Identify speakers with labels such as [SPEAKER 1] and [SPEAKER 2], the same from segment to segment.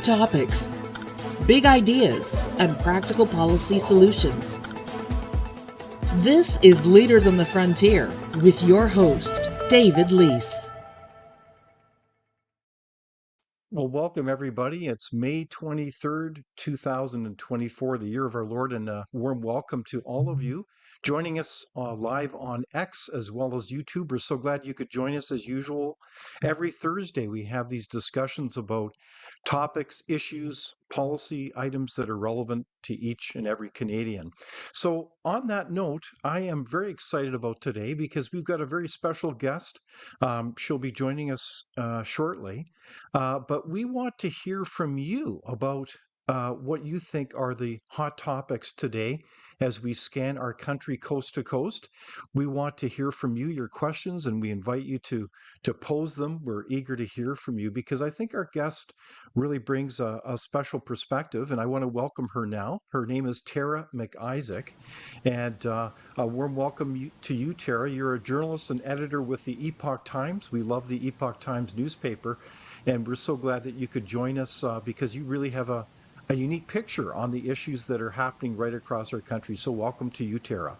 [SPEAKER 1] topics, big ideas, and practical policy solutions. This is Leaders on the Frontier with your host, David Leese.
[SPEAKER 2] Well, welcome everybody. It's May 23rd, 2024, the year of our Lord, and a warm welcome to all of you joining us live on X as well as YouTube. We're so glad you could join us as usual. Every Thursday, we have these discussions about topics, issues, policy items that are relevant to each and every Canadian. So on that note, I am very excited about today because we've got a very special guest. She'll be joining us shortly. But we want to hear from you about what you think are the hot topics today as we scan our country coast to coast. We want to hear from you, your questions, and we invite you to pose them. We're eager to hear from you because I think our guest really brings a special perspective, and I want to welcome her now. Her name is Tara MacIsaac, and a warm welcome to you, Tara. You're a journalist and editor with the Epoch Times. We love the Epoch Times newspaper. And we're so glad that you could join us because you really have a unique picture on the issues that are happening right across our country. So welcome to you, Tara.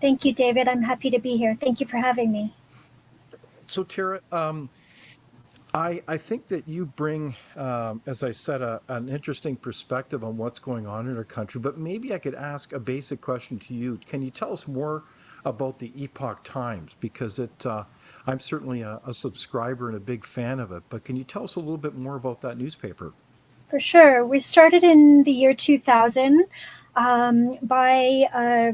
[SPEAKER 3] Thank you, David. I'm happy to be here. Thank you for having me.
[SPEAKER 2] So, Tara, I think that you bring, as I said, an interesting perspective on what's going on in our country. But maybe I could ask a basic question to you. Can you tell us more about the Epoch Times? Because I'm certainly a subscriber and a big fan of it. But can you tell us a little bit more about that newspaper?
[SPEAKER 3] For sure. We started in the year 2000 by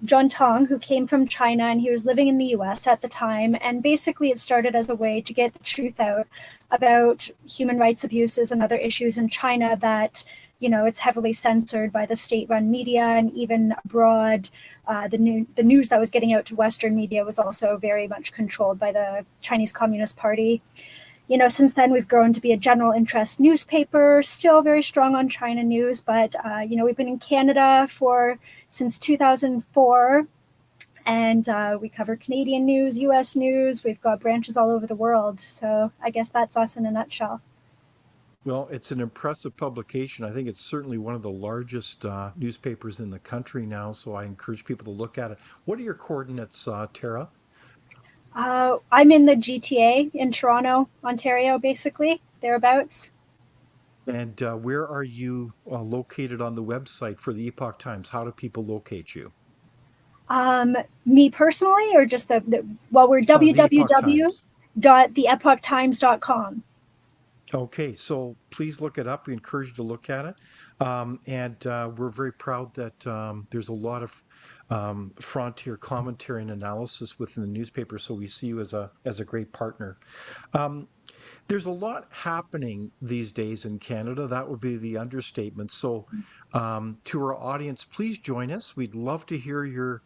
[SPEAKER 3] John Tong, who came from China, and he was living in the US at the time. And basically it started as a way to get the truth out about human rights abuses and other issues in China that, you know, it's heavily censored by the state-run media, and even abroad, the news that was getting out to Western media was also very much controlled by the Chinese Communist Party. You know, since then we've grown to be a general interest newspaper, still very strong on China news, but you know, we've been in Canada since 2004, and we cover Canadian news, US news. We've got branches all over the world. So I guess that's us in a nutshell.
[SPEAKER 2] Well, it's an impressive publication. I think it's certainly one of the largest newspapers in the country now, so I encourage people to look at it. What are your coordinates, Tara?
[SPEAKER 3] I'm in the GTA in Toronto, Ontario, basically, thereabouts.
[SPEAKER 2] And where are you located on the website for the Epoch Times? How do people locate you?
[SPEAKER 3] Me personally, or just we're www.theepochtimes.com.
[SPEAKER 2] Okay, so please look it up. We encourage you to look at it. And we're very proud that there's a lot of frontier commentary and analysis within the newspaper, so we see you as a great partner. There's a lot happening these days in Canada. That would be the understatement. So to our audience, please join us. We'd love to hear your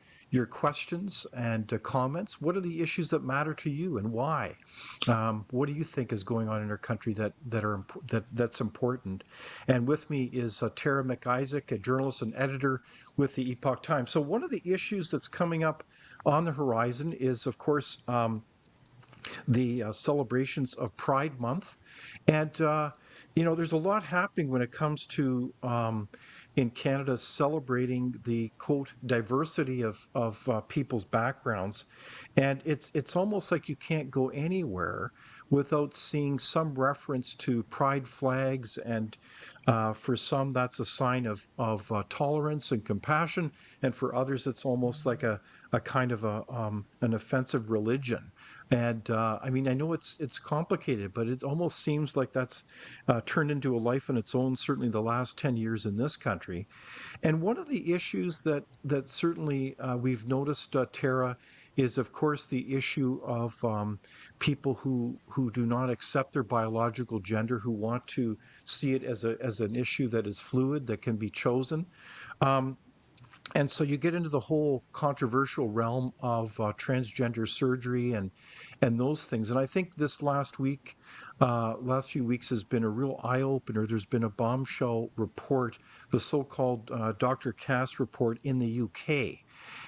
[SPEAKER 2] questions and comments. What are the issues that matter to you and why? What do you think is going on in our country that's important? And with me is Tara MacIsaac, a journalist and editor with the Epoch Times. So one of the issues that's coming up on the horizon is, of course, the celebrations of Pride Month. And, you know, there's a lot happening when it comes to in Canada celebrating the, quote, diversity of people's backgrounds. And it's almost like you can't go anywhere without seeing some reference to pride flags. And for some, that's a sign of tolerance and compassion. And for others, it's almost like a kind of an offensive religion. And I mean, I know it's complicated, but it almost seems like that's turned into a life on its own, certainly the last 10 years in this country. And one of the issues that certainly we've noticed, Tara, is, of course, the issue of people who do not accept their biological gender, who want to see it as an issue that is fluid, that can be chosen. And so you get into the whole controversial realm of transgender surgery and those things. And I think this last few weeks has been a real eye-opener. There's been a bombshell report, the so-called Dr. Cass report in the UK.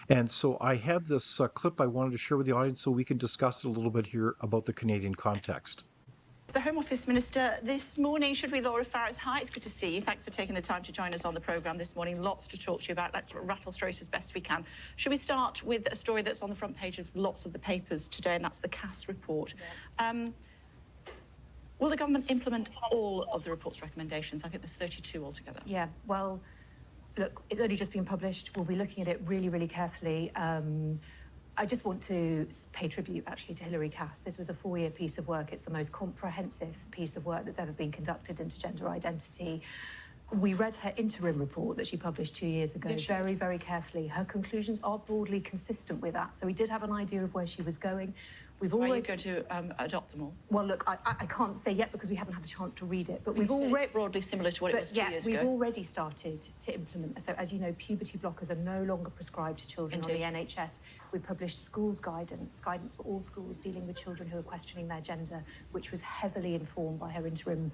[SPEAKER 2] And so I have this clip I wanted to share with the audience so we can discuss it a little bit here about the Canadian context.
[SPEAKER 4] The Home Office Minister this morning should be Laura Farris. Hi, it's good to see you. Thanks for taking the time to join us on the programme this morning. Lots to talk to you about. Let's rattle through it as best we can. Should we start with a story that's on the front page of lots of the papers today, and that's the Cass report. Yeah. Will the government implement all of the report's recommendations? I think there's 32 altogether.
[SPEAKER 5] Yeah, well, look, it's only just been published. We'll be looking at it really, really carefully. I just want to pay tribute, actually, to Hilary Cass. This was a 4-year piece of work. It's the most comprehensive piece of work that's ever been conducted into gender identity. We read her interim report that she published 2 years ago very, very carefully. Her conclusions are broadly consistent with that. So we did have an idea of where she was going.
[SPEAKER 4] Are you going to adopt them all?
[SPEAKER 5] Well, look, I can't say yet because we haven't had a chance to read it. But
[SPEAKER 4] we've already broadly similar to what it was 2 years ago.
[SPEAKER 5] We've already started to implement. So, as you know, puberty blockers are no longer prescribed to children on the NHS. We published schools guidance for all schools dealing with children who are questioning their gender, which was heavily informed by her interim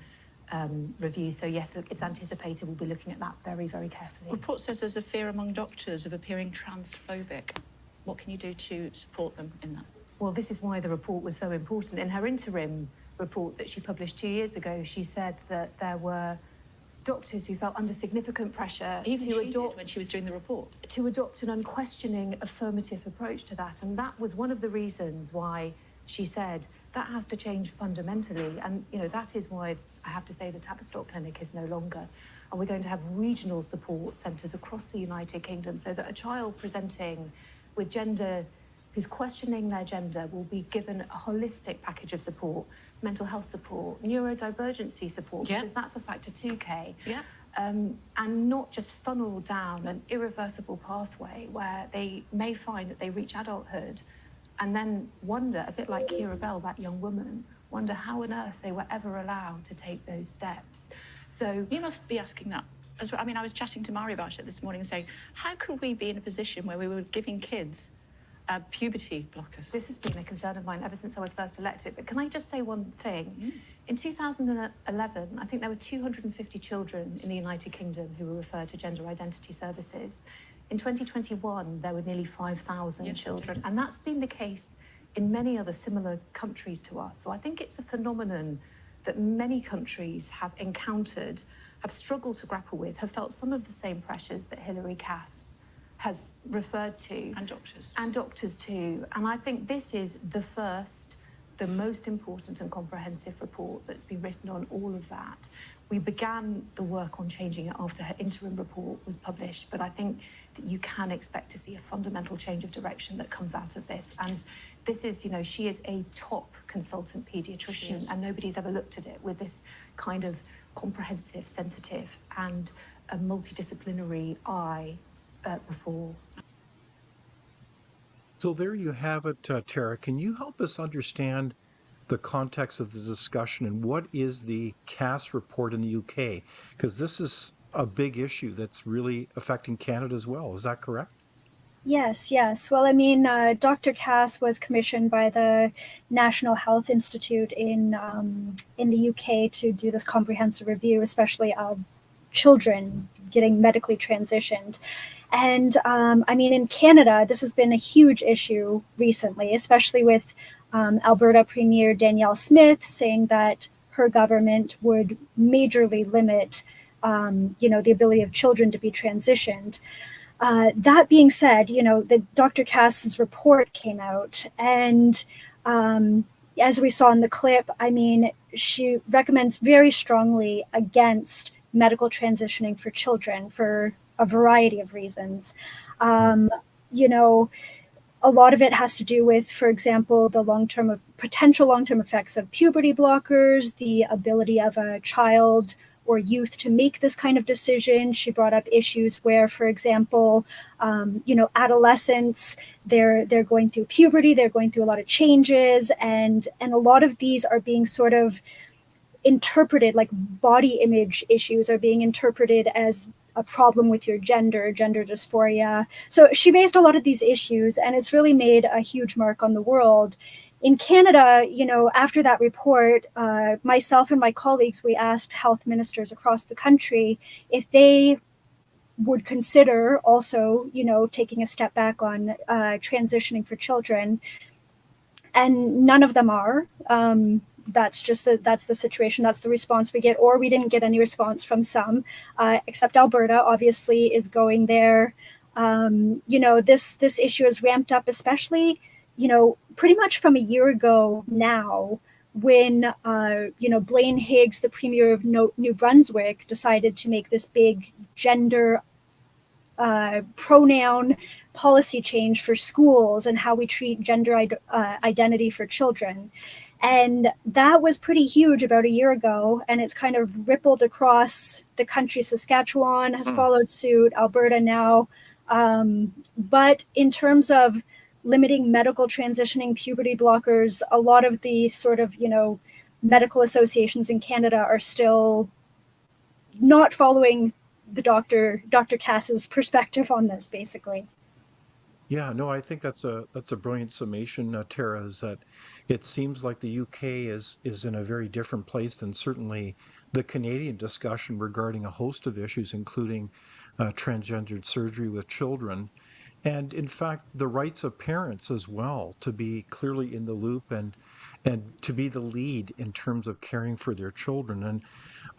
[SPEAKER 5] review. So yes, look, it's anticipated. We'll be looking at that very, very carefully.
[SPEAKER 4] The report says there's a fear among doctors of appearing transphobic. What can you do to support them in that?
[SPEAKER 5] Well, this is why the report was so important. In her interim report that she published 2 years ago, she said that there were doctors who felt under significant pressure
[SPEAKER 4] when she was doing the report,
[SPEAKER 5] to adopt an unquestioning affirmative approach to that. And that was one of the reasons why she said that has to change fundamentally. And, you know, that is why I have to say the Tavistock Clinic is no longer. And we're going to have regional support centres across the United Kingdom so that a child presenting with gender, who's questioning their gender, will be given a holistic package of support, mental health support, neurodivergency support, because that's a factor too, Kay.
[SPEAKER 4] Yeah.
[SPEAKER 5] And not just funnel down an irreversible pathway where they may find that they reach adulthood and then wonder, a bit like Kira Bell, that young woman, wonder how on earth they were ever allowed to take those steps. So
[SPEAKER 4] you must be asking that as well. I mean, I was chatting to Mari about it this morning and saying, how could we be in a position where we were giving kids puberty blockers?
[SPEAKER 5] This has been a concern of mine ever since I was first elected. But can I just say one thing? In 2011, I think there were 250 children in the United Kingdom who were referred to gender identity services. In 2021, there were nearly 5,000 children. And that's been the case in many other similar countries to us. So I think it's a phenomenon that many countries have encountered, have struggled to grapple with, have felt some of the same pressures that Hilary Cass has referred to. And doctors too. And I think this is the first, the most important and comprehensive report that's been written on all of that. We began the work on changing it after her interim report was published, but I think that you can expect to see a fundamental change of direction that comes out of this. And this is, you know, she is a top consultant paediatrician, and nobody's ever looked at it with this kind of comprehensive, sensitive, and a multidisciplinary eye before.
[SPEAKER 2] So there you have it, Tara. Can you help us understand the context of the discussion and what is the Cass report in the UK? Because this is a big issue that's really affecting Canada as well. Is that correct?
[SPEAKER 3] Yes. Well, I mean, Dr. Cass was commissioned by the National Health Institute in the UK to do this comprehensive review, especially of children getting medically transitioned. And I mean, in Canada, this has been a huge issue recently, especially with Alberta Premier Danielle Smith saying that her government would majorly limit, the ability of children to be transitioned. That being said, the Dr. Cass's report came out, and as we saw in the clip, I mean, she recommends very strongly against medical transitioning for children for a variety of reasons. A lot of it has to do with, for example, the potential long-term effects of puberty blockers, the ability of a child or youth to make this kind of decision. She brought up issues where, for example, adolescents, they're going through puberty, they're going through a lot of changes, and a lot of these are being sort of interpreted, like body image issues are being interpreted as a problem with your gender dysphoria. So she raised a lot of these issues, and it's really made a huge mark on the world. In Canada, after that report, myself and my colleagues, we asked health ministers across the country if they would consider also, taking a step back on transitioning for children. And none of them are. that's the situation. That's the response we get, or we didn't get any response from some, except Alberta obviously is going there. This issue is ramped up, especially, pretty much from a year ago now, when Blaine Higgs, the premier of New Brunswick, decided to make this big gender pronoun policy change for schools and how we treat gender identity for children. And that was pretty huge about a year ago, and it's kind of rippled across the country. Saskatchewan has followed suit, Alberta now. But in terms of limiting medical transitioning puberty blockers, a lot of the sort of, medical associations in Canada are still not following the Dr. Cass's perspective on this, basically.
[SPEAKER 2] Yeah, no, I think that's a brilliant summation, Tara, is that it seems like the UK is in a very different place than certainly the Canadian discussion regarding a host of issues, including transgendered surgery with children. And in fact, the rights of parents as well to be clearly in the loop and to be the lead in terms of caring for their children. And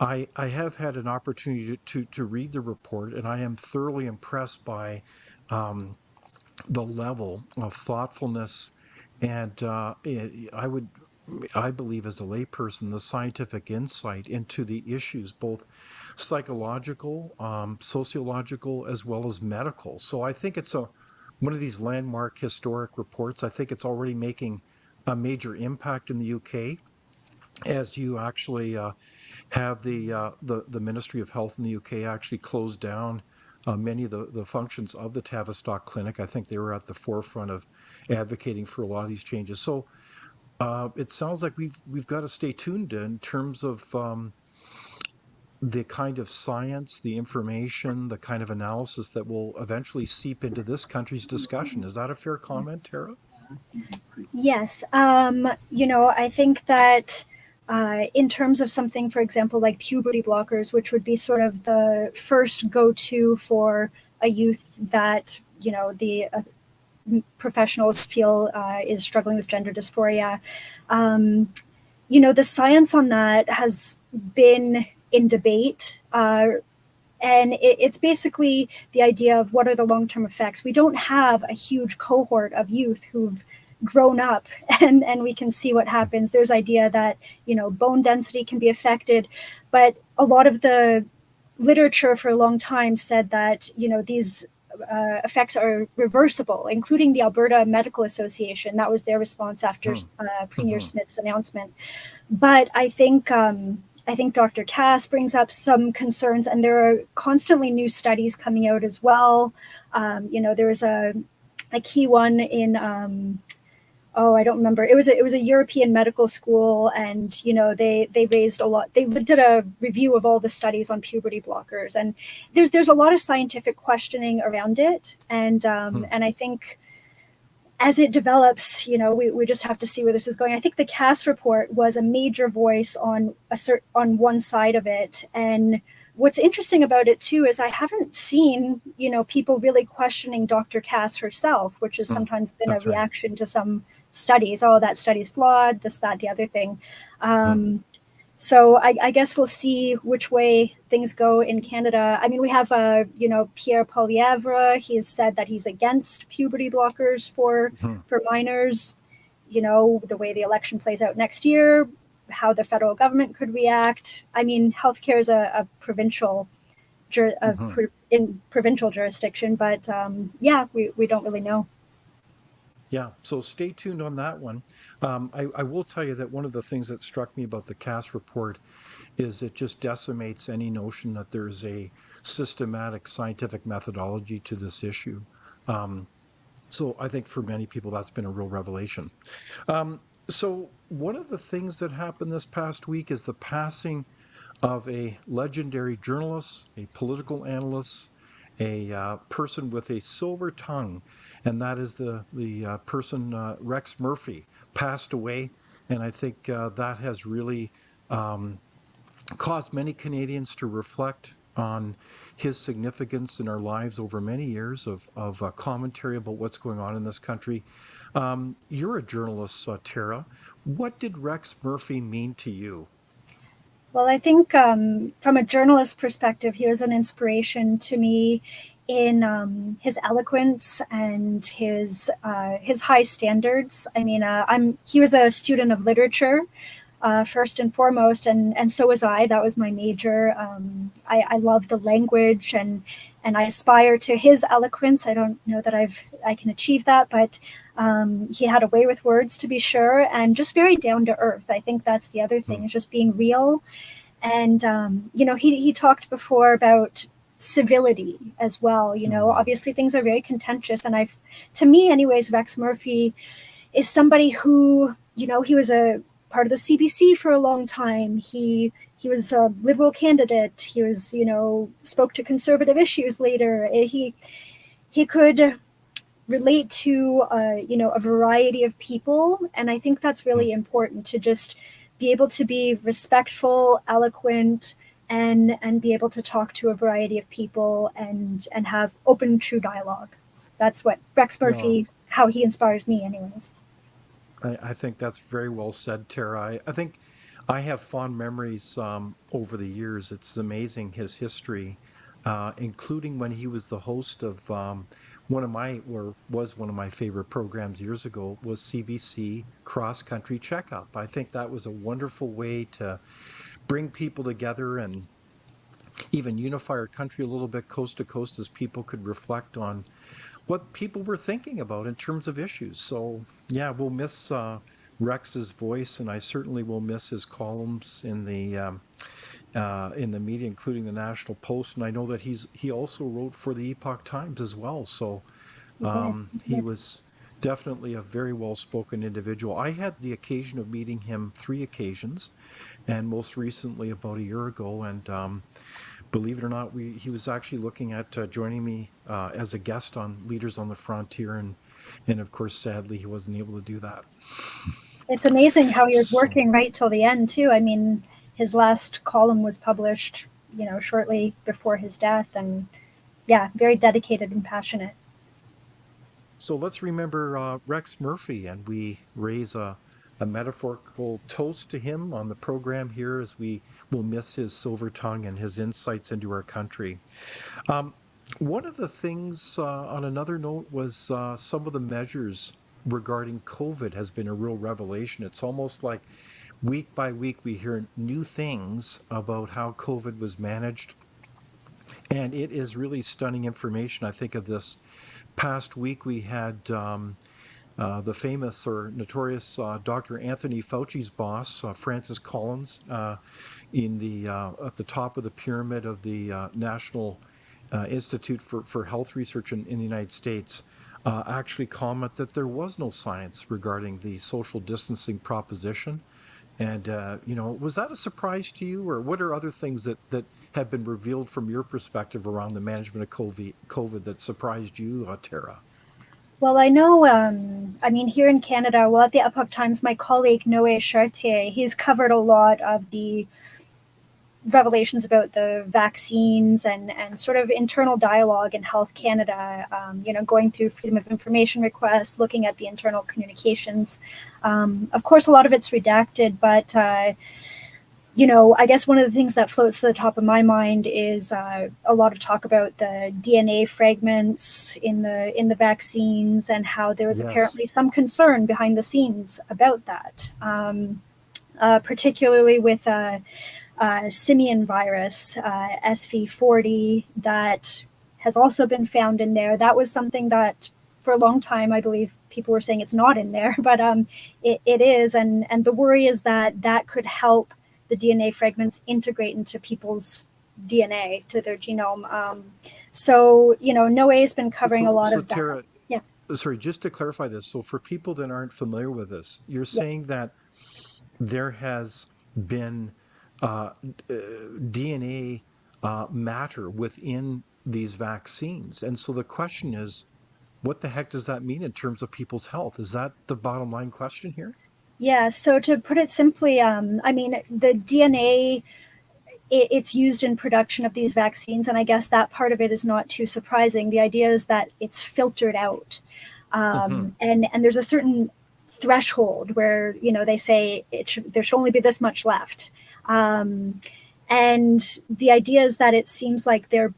[SPEAKER 2] I have had an opportunity to read the report, and I am thoroughly impressed by the level of thoughtfulness and I believe as a layperson, the scientific insight into the issues, both psychological, sociological, as well as medical. So I think it's one of these landmark historic reports. I think it's already making a major impact in the UK, as you actually have the Ministry of Health in the UK actually closed down many of the functions of the Tavistock Clinic. I think they were at the forefront of advocating for a lot of these changes. So it sounds like we've got to stay tuned in terms of the kind of science, the information, the kind of analysis that will eventually seep into this country's discussion. Is that a fair comment, Tara?
[SPEAKER 3] Yes. I think that in terms of something, for example, like puberty blockers, which would be sort of the first go-to for a youth that, the professionals feel is struggling with gender dysphoria. The science on that has been in debate. And it's basically the idea of what are the long-term effects. We don't have a huge cohort of youth who've grown up and we can see what happens. There's idea that, bone density can be affected, but a lot of the literature for a long time said that, these effects are reversible, including the Alberta Medical Association. That was their response after Premier Smith's announcement. But I think Dr. Cass brings up some concerns, and there are constantly new studies coming out as well. There was a key one in I don't remember. It was a European medical school, and they raised a lot. They did a review of all the studies on puberty blockers, and there's a lot of scientific questioning around it, and I think as it develops, we just have to see where this is going. I think the Cass report was a major voice on one side of it, and what's interesting about it too is I haven't seen people really questioning Dr. Cass herself, which has sometimes been a reaction to some studies. Oh, that study's flawed, this, that, the other thing. So I guess we'll see which way things go in Canada. I mean, we have Pierre Poilievre. He has said that he's against puberty blockers for minors. The way the election plays out next year, how the federal government could react. I mean, healthcare is a provincial provincial jurisdiction, but we don't really know.
[SPEAKER 2] Yeah, so stay tuned on that one. I will tell you that one of the things that struck me about the Cass report is it just decimates any notion that there's a systematic scientific methodology to this issue. So I think for many people that's been a real revelation. So one of the things that happened this past week is the passing of a legendary journalist, a political analyst, a person with a silver tongue, and that is the person Rex Murphy passed away, and I think that has really caused many Canadians to reflect on his significance in our lives over many years of commentary about what's going on in this country. You're a journalist, Tara. What did Rex Murphy mean to you?
[SPEAKER 3] Well, I think from a journalist perspective, he was an inspiration to me in his eloquence and his high standards. I mean, he was a student of literature first and foremost, and so was I. That was my major. I love the language and I aspire to his eloquence. I don't know that I can achieve that, but he had a way with words, to be sure, and just very down to earth. I think that's the other thing, is just being real. And he talked before about civility as well. Obviously things are very contentious, and to me anyways, Rex Murphy is somebody who, he was a part of the CBC for a long time. He was a Liberal candidate. He was, spoke to conservative issues later. He could relate to, a variety of people. And I think that's really important, to just be able to be respectful, eloquent, and be able to talk to a variety of people and have open, true dialogue. That's what Rex Murphy, how he inspires me anyways.
[SPEAKER 2] I think that's very well said, Tara. I think I have fond memories over the years. It's amazing, his history, including when he was the host of was one of my favorite programs years ago, was CBC Cross Country Checkup. I think that was a wonderful way to bring people together and even unify our country a little bit coast to coast, as people could reflect on what people were thinking about in terms of issues. So yeah, we'll miss Rex's voice, and I certainly will miss his columns in the media, including the National Post. And I know that he also wrote for the Epoch Times as well. So he was definitely a very well-spoken individual. I had the occasion of meeting him 3 occasions, and most recently about a year ago. And believe it or not, he was actually looking at joining me as a guest on Leaders on the Frontier, and of course, sadly, he wasn't able to do that.
[SPEAKER 3] It's amazing how he was working right till the end too. I mean, his last column was published, shortly before his death, and yeah, very dedicated and passionate.
[SPEAKER 2] So let's remember Rex Murphy, and we raise a metaphorical toast to him on the program here, as we will miss his silver tongue and his insights into our country. One of the things, on another note, was some of the measures regarding COVID has been a real revelation. It's almost like week by week we hear new things about how COVID was managed. And it is really stunning information. I think of this past week, we had the famous or notorious Dr. Anthony Fauci's boss, Francis Collins, at the top of the pyramid of the National Institute for Health Research in the United States, actually comment that there was no science regarding the social distancing proposition. And, was that a surprise to you, or what are other things that have been revealed from your perspective around the management of COVID that surprised you, Tara?
[SPEAKER 3] Well, I know, here in Canada, at the Epoch Times, my colleague Noé Chartier, he's covered a lot of the revelations about the vaccines and sort of internal dialogue in Health Canada, going through freedom of information requests, looking at the internal communications. Of course, a lot of it's redacted, but I guess one of the things that floats to the top of my mind is a lot of talk about the DNA fragments in the vaccines, and how there was apparently some concern behind the scenes about that, particularly with simian virus, SV40, that has also been found in there. That was something that for a long time, I believe people were saying it's not in there, but it is. And the worry is that could help the DNA fragments integrate into people's DNA, to their genome. So, Noé has been covering a lot of that.
[SPEAKER 2] Tara, sorry, just to clarify this. So for people that aren't familiar with this, you're saying that there has been DNA matter within these vaccines. And so the question is, what the heck does that mean in terms of people's health? Is that the bottom line question here?
[SPEAKER 3] Yeah, so to put it simply, the DNA, it's used in production of these vaccines, and I guess that part of it is not too surprising. The idea is that it's filtered out. And there's a certain threshold where, they say there should only be this much left. And the idea is that it seems like there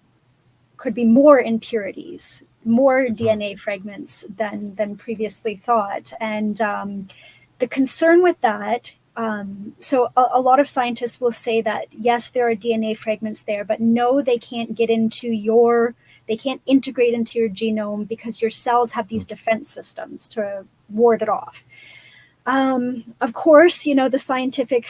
[SPEAKER 3] could be more impurities, more DNA fragments than previously thought. And the concern with that, so a lot of scientists will say that, yes, there are DNA fragments there, but no, they can't they can't integrate into your genome because your cells have these defense systems to ward it off. Of course, the scientific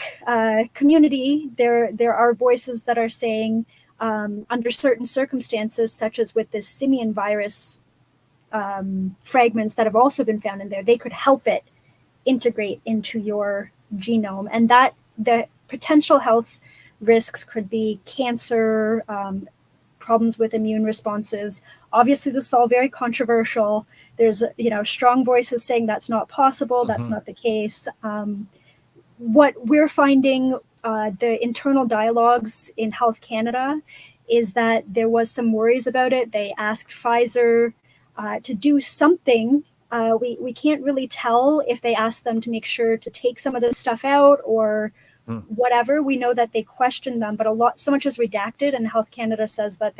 [SPEAKER 3] community, there are voices that are saying, under certain circumstances, such as with this simian virus fragments that have also been found in there, they could help it integrate into your genome, and that the potential health risks could be cancer, problems with immune responses. Obviously, this is all very controversial. There's strong voices saying that's not possible, that's not the case. What we're finding, the internal dialogues in Health Canada, is that there was some worries about it. They asked Pfizer to do something. We can't really tell if they asked them to make sure to take some of this stuff out or whatever. We know that they questioned them, but so much is redacted, and Health Canada says that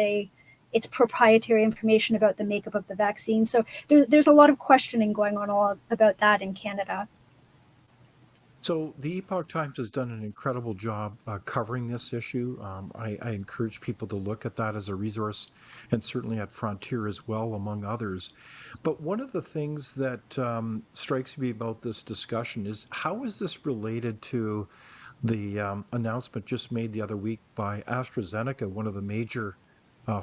[SPEAKER 3] it's proprietary information about the makeup of the vaccine. So there's a lot of questioning going on all about that in Canada.
[SPEAKER 2] So the Epoch Times has done an incredible job covering this issue. I encourage people to look at that as a resource, and certainly at Frontier as well, among others. But one of the things that strikes me about this discussion is, how is this related to the announcement just made the other week by AstraZeneca, one of the major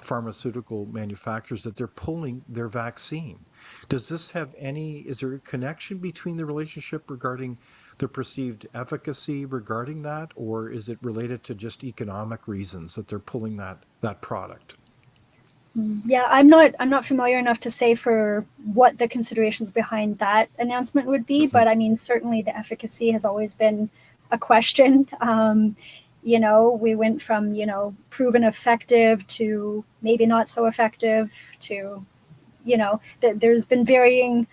[SPEAKER 2] pharmaceutical manufacturers, that they're pulling their vaccine? Does this have is there a connection between the relationship regarding the perceived efficacy regarding that, or is it related to just economic reasons that they're pulling that product?
[SPEAKER 3] Yeah, I'm not familiar enough to say for what the considerations behind that announcement would be, but I mean, certainly the efficacy has always been a question. We went from, proven effective to maybe not so effective to, there's been varying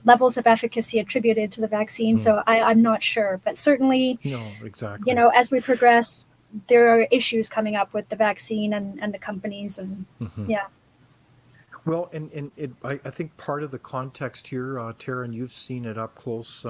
[SPEAKER 3] levels of efficacy attributed to the vaccine. So I'm not sure, but certainly,
[SPEAKER 2] no, exactly.
[SPEAKER 3] As we progress, there are issues coming up with the vaccine and the companies, and yeah.
[SPEAKER 2] Well, and I think part of the context here, Tara, and you've seen it up close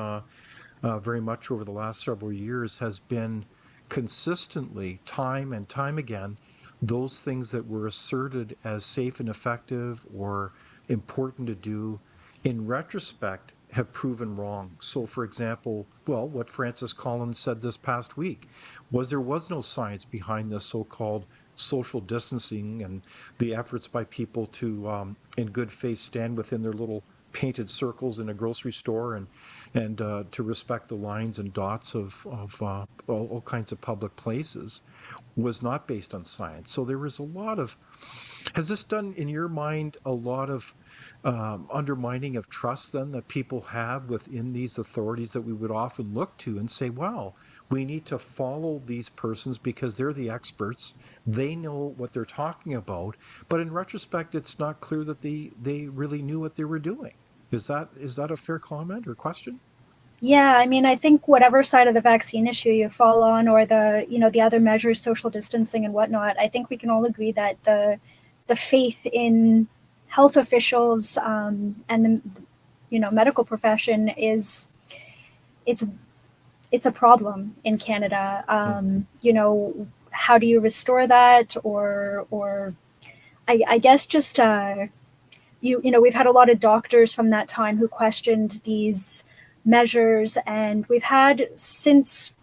[SPEAKER 2] very much over the last several years, has been consistently, time and time again, those things that were asserted as safe and effective or important to do, in retrospect, have proven wrong. So, for example, what Francis Collins said this past week was there was no science behind this so-called social distancing and the efforts by people to, in good faith, stand within their little painted circles in a grocery store and to respect the lines and dots of all kinds of public places, was not based on science. So there was a lot of, has this done, in your mind, a lot of undermining of trust then that people have within these authorities that we would often look to and say, wow, we need to follow these persons because they're the experts, they know what they're talking about, but in retrospect it's not clear that they really knew what they were doing. Is that a fair comment or question?
[SPEAKER 3] Yeah, I mean, I think whatever side of the vaccine issue you fall on, or the other measures, social distancing and whatnot, I think we can all agree that the faith in health officials and the medical profession it's a problem in Canada. How do you restore that, or I guess just we've had a lot of doctors from that time who questioned these measures, and we've had since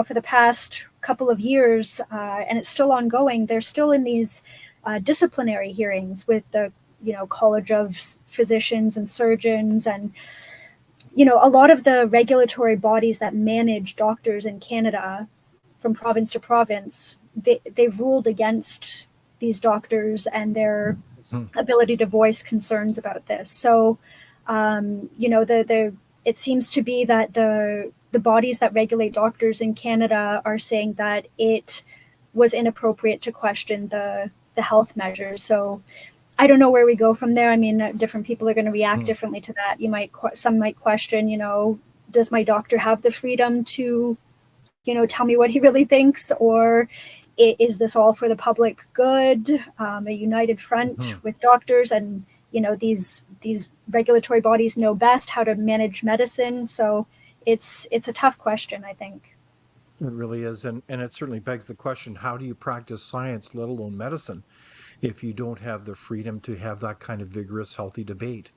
[SPEAKER 3] for the past couple of years, and it's still ongoing. They're still in these disciplinary hearings with the College of Physicians and Surgeons, and a lot of the regulatory bodies that manage doctors in Canada from province to province, they've ruled against these doctors and their ability to voice concerns about this. So it seems to be that the bodies that regulate doctors in Canada are saying that it was inappropriate to question the health measures. So I don't know where we go from there. I mean, different people are going to react differently to that. Some might question, does my doctor have the freedom to, tell me what he really thinks, or is this all for the public good? A united front with doctors, and these regulatory bodies know best how to manage medicine. So it's a tough question, I think.
[SPEAKER 2] It really is, and it certainly begs the question: how do you practice science, let alone medicine, if you don't have the freedom to have that kind of vigorous, healthy debate?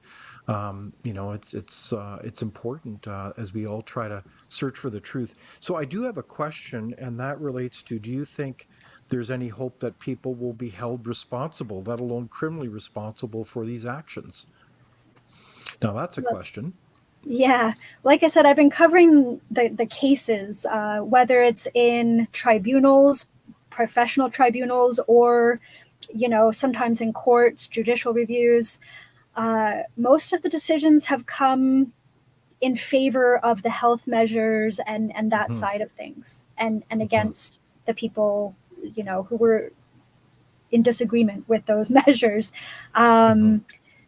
[SPEAKER 2] It's important as we all try to search for the truth. So I do have a question, and that relates to: do you think there's any hope that people will be held responsible, let alone criminally responsible, for these actions? Now that's a question.
[SPEAKER 3] Yeah, like I said, I've been covering the cases, whether it's in tribunals, professional tribunals, or sometimes in courts, judicial reviews. Most of the decisions have come in favor of the health measures and that side of things, and against the people who were in disagreement with those measures.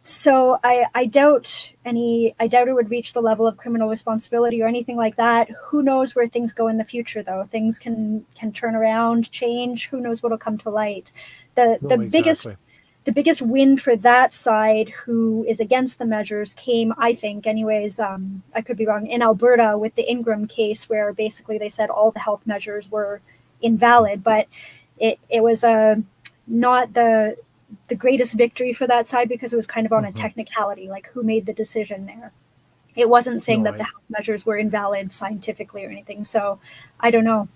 [SPEAKER 3] So I doubt it would reach the level of criminal responsibility or anything like that. Who knows where things go in the future, though? Things can turn around, change. Who knows what'll come to light? The biggest win for that side, who is against the measures, came, I think, anyways, I could be wrong, in Alberta with the Ingram case, where basically they said all the health measures were invalid, but it was not the greatest victory for that side, because it was kind of on a technicality, like who made the decision there. It wasn't saying that the health measures were invalid scientifically or anything. So I don't know.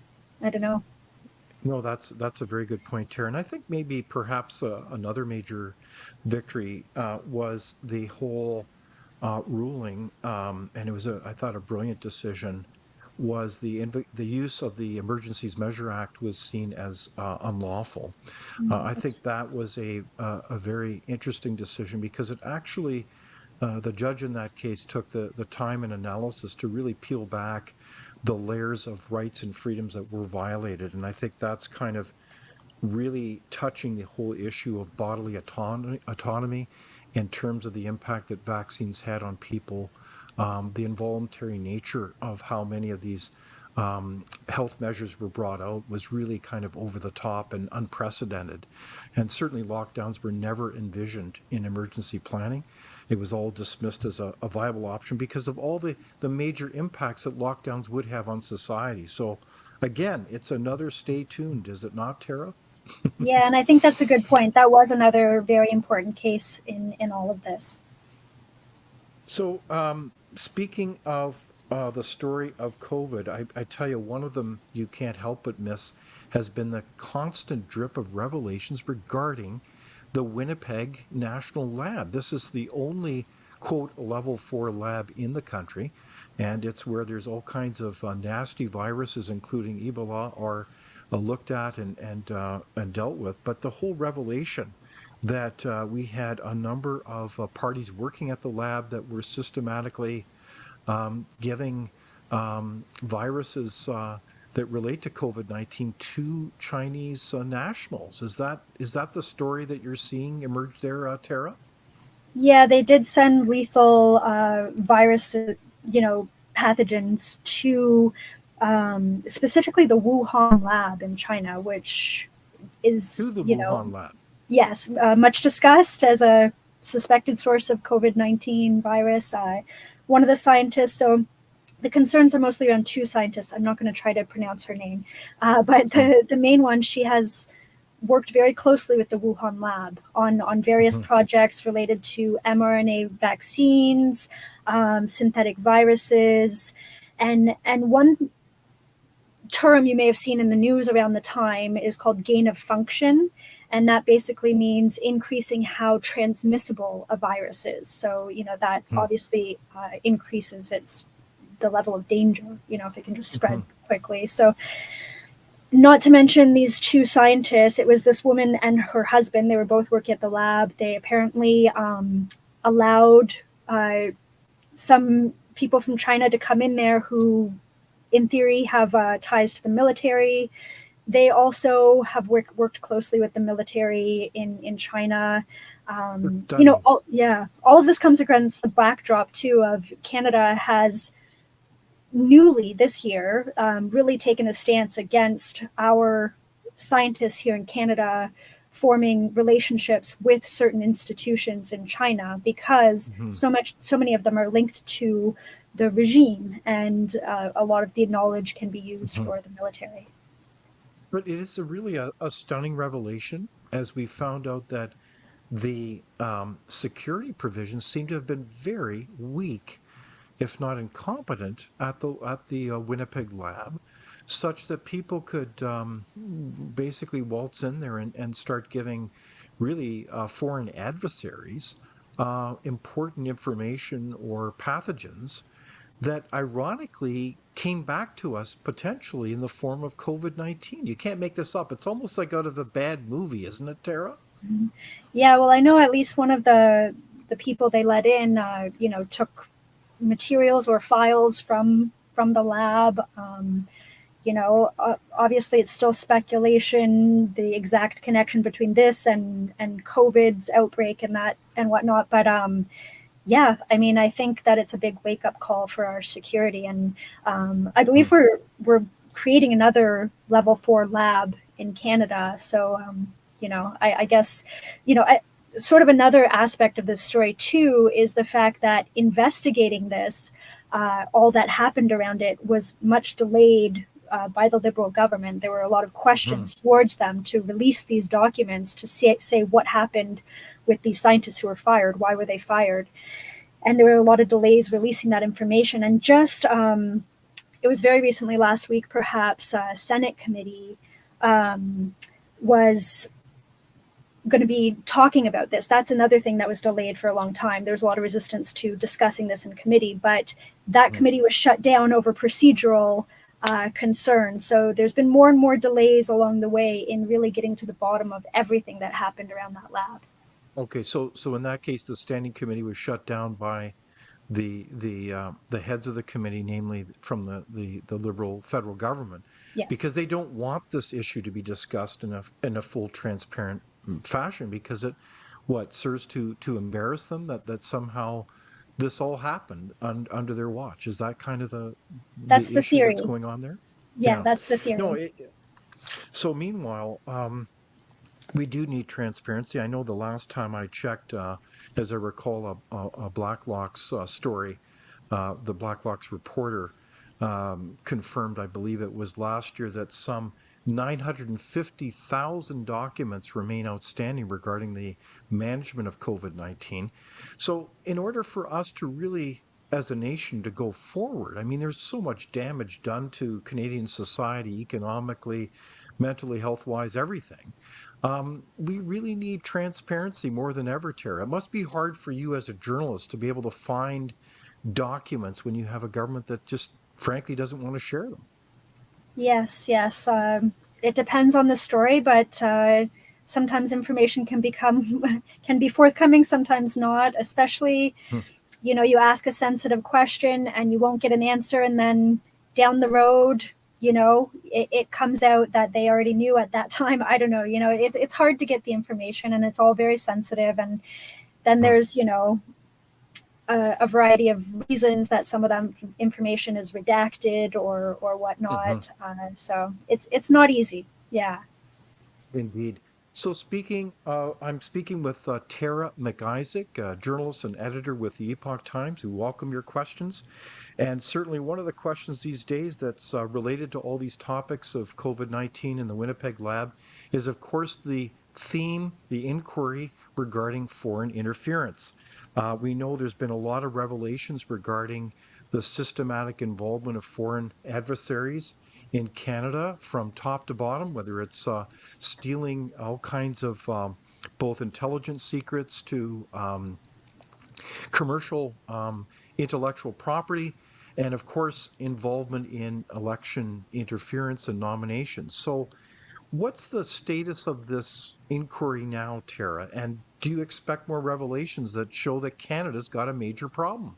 [SPEAKER 2] No, that's a very good point, Tara. And I think maybe perhaps another major victory was the whole ruling, and it was I thought a brilliant decision, was the use of the Emergencies Measure Act was seen as unlawful. I think that was a very interesting decision, because it actually, the judge in that case took the time and analysis to really peel back the layers of rights and freedoms that were violated. And I think that's kind of really touching the whole issue of bodily autonomy in terms of the impact that vaccines had on people. The involuntary nature of how many of these health measures were brought out was really kind of over the top and unprecedented. And certainly lockdowns were never envisioned in emergency planning. It was all dismissed as a viable option because of all the major impacts that lockdowns would have on society. So again, it's another stay tuned, is it not, Tara?
[SPEAKER 3] Yeah, and I think that's a good point. That was another very important case in all of this.
[SPEAKER 2] So speaking of the story of COVID, I tell you, one of them you can't help but miss has been the constant drip of revelations regarding the Winnipeg National Lab. This is the only, quote, level 4 lab in the country, and it's where there's all kinds of nasty viruses, including Ebola, are looked at and dealt with. But the whole revelation that we had a number of parties working at the lab that were systematically giving viruses that relate to COVID-19 to Chinese nationals. Is that the story that you're seeing emerge there, Tara?
[SPEAKER 3] Yeah, they did send lethal virus, pathogens to specifically the Wuhan lab in China, which is,
[SPEAKER 2] to the Wuhan lab.
[SPEAKER 3] Yes, much discussed as a suspected source of COVID-19 virus. One of the scientists, so the concerns are mostly around two scientists. I'm not going to try to pronounce her name, but the main one, she has worked very closely with the Wuhan lab on various projects related to mRNA vaccines, synthetic viruses, and one term you may have seen in the news around the time is called gain of function. And that basically means increasing how transmissible a virus is. So, that obviously increases the level of danger, if it can just spread quickly. So, not to mention these two scientists, it was this woman and her husband. They were both working at the lab. They apparently allowed some people from China to come in there who, in theory, have ties to the military. They also have worked closely with the military in China. All of this comes against the backdrop too of Canada has newly this year really taken a stance against our scientists here in Canada forming relationships with certain institutions in China because so many of them are linked to the regime, and a lot of the knowledge can be used for the military.
[SPEAKER 2] But it is really a stunning revelation as we found out that the security provisions seem to have been very weak, if not incompetent, at the Winnipeg lab, such that people could basically waltz in there and start giving really foreign adversaries important information or pathogens that ironically came back to us potentially in the form of COVID-19. You can't make this up. It's almost like out of a bad movie, isn't it, Tara?
[SPEAKER 3] Yeah, well, I know at least one of the people they let in, took materials or files from the lab. Obviously it's still speculation, the exact connection between this and COVID's outbreak and whatnot. But I think that it's a big wake up call for our security. And I believe we're creating another level 4 lab in Canada. So, I guess, sort of another aspect of this story too is the fact that investigating this, all that happened around it was much delayed by the Liberal government. There were a lot of questions towards them to release these documents to say what happened with these scientists who were fired. Why were they fired? And there were a lot of delays releasing that information. And just, it was very recently, last week perhaps, a Senate committee was going to be talking about this. That's another thing that was delayed for a long time. There was a lot of resistance to discussing this in committee, but that committee was shut down over procedural concerns. So there's been more and more delays along the way in really getting to the bottom of everything that happened around that lab.
[SPEAKER 2] Okay, so in that case, the standing committee was shut down by the heads of the committee, namely from the Liberal federal government,
[SPEAKER 3] Yes.
[SPEAKER 2] because they don't want this issue to be discussed in a full, transparent fashion, because it serves to embarrass them that somehow this all happened under their watch. Is that kind of the issue
[SPEAKER 3] theory
[SPEAKER 2] that's going on there?
[SPEAKER 3] Yeah, that's the theory.
[SPEAKER 2] No. So meanwhile, we do need transparency. I know the last time I checked, as I recall, a Blacklock's story, the Blacklock's reporter confirmed, I believe it was last year, that some 950,000 documents remain outstanding regarding the management of COVID-19. So in order for us to really, as a nation, to go forward, there's so much damage done to Canadian society, economically, mentally, health-wise, everything. We really need transparency more than ever, Tara. It must be hard for you as a journalist to be able to find documents when you have a government that just frankly doesn't want to share them.
[SPEAKER 3] Yes. It depends on the story, but sometimes information can be forthcoming, sometimes not, especially, you ask a sensitive question and you won't get an answer, and then down the road, it comes out that they already knew at that time. I don't know, it's hard to get the information, and it's all very sensitive. And then there's, a variety of reasons that some of that information is redacted or whatnot. So it's not easy. Yeah.
[SPEAKER 2] Indeed. So I'm speaking with Tara MacIsaac, journalist and editor with the Epoch Times. We welcome your questions. And certainly one of the questions these days that's related to all these topics of COVID-19 in the Winnipeg lab is, of course, the theme, the inquiry regarding foreign interference. We know there's been a lot of revelations regarding the systematic involvement of foreign adversaries in Canada from top to bottom, whether it's stealing all kinds of both intelligence secrets to commercial intellectual property, and of course involvement in election interference and nominations. So what's the status of this inquiry now, Tara? And do you expect more revelations that show that Canada's got a major problem?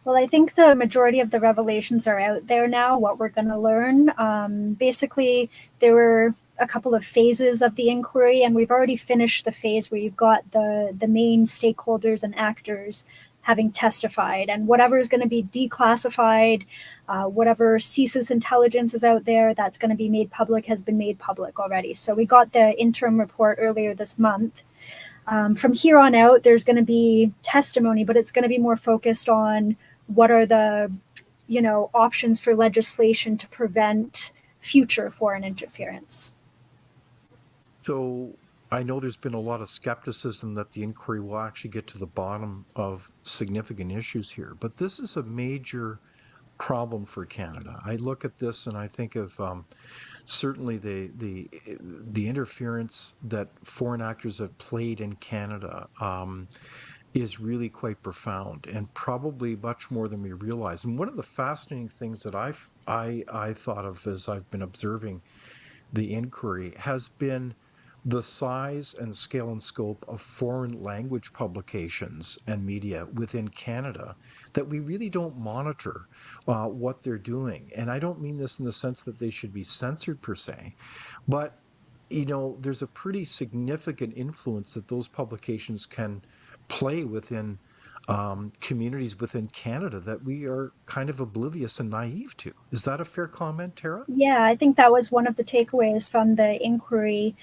[SPEAKER 3] Well, I think the majority of the revelations are out there now, what we're going to learn. Basically, there were a couple of phases of the inquiry, and we've already finished the phase where you've got the main stakeholders and actors having testified, and whatever is going to be declassified, whatever CSIS intelligence is out there that's going to be made public has been made public already. So we got the interim report earlier this month. From here on out, there's going to be testimony, but it's going to be more focused on what are the, options for legislation to prevent future foreign interference.
[SPEAKER 2] So I know there's been a lot of skepticism that the inquiry will actually get to the bottom of significant issues here, but this is a major problem for Canada. I look at this and I think of certainly the interference that foreign actors have played in Canada is really quite profound and probably much more than we realize. And one of the fascinating things that I thought of as I've been observing the inquiry has been the size and scale and scope of foreign language publications and media within Canada that we really don't monitor what they're doing. And I don't mean this in the sense that they should be censored per se, but there's a pretty significant influence that those publications can play within communities within Canada that we are kind of oblivious and naive to. Is that a fair comment, Tara?
[SPEAKER 3] Yeah, I think that was one of the takeaways from the inquiry.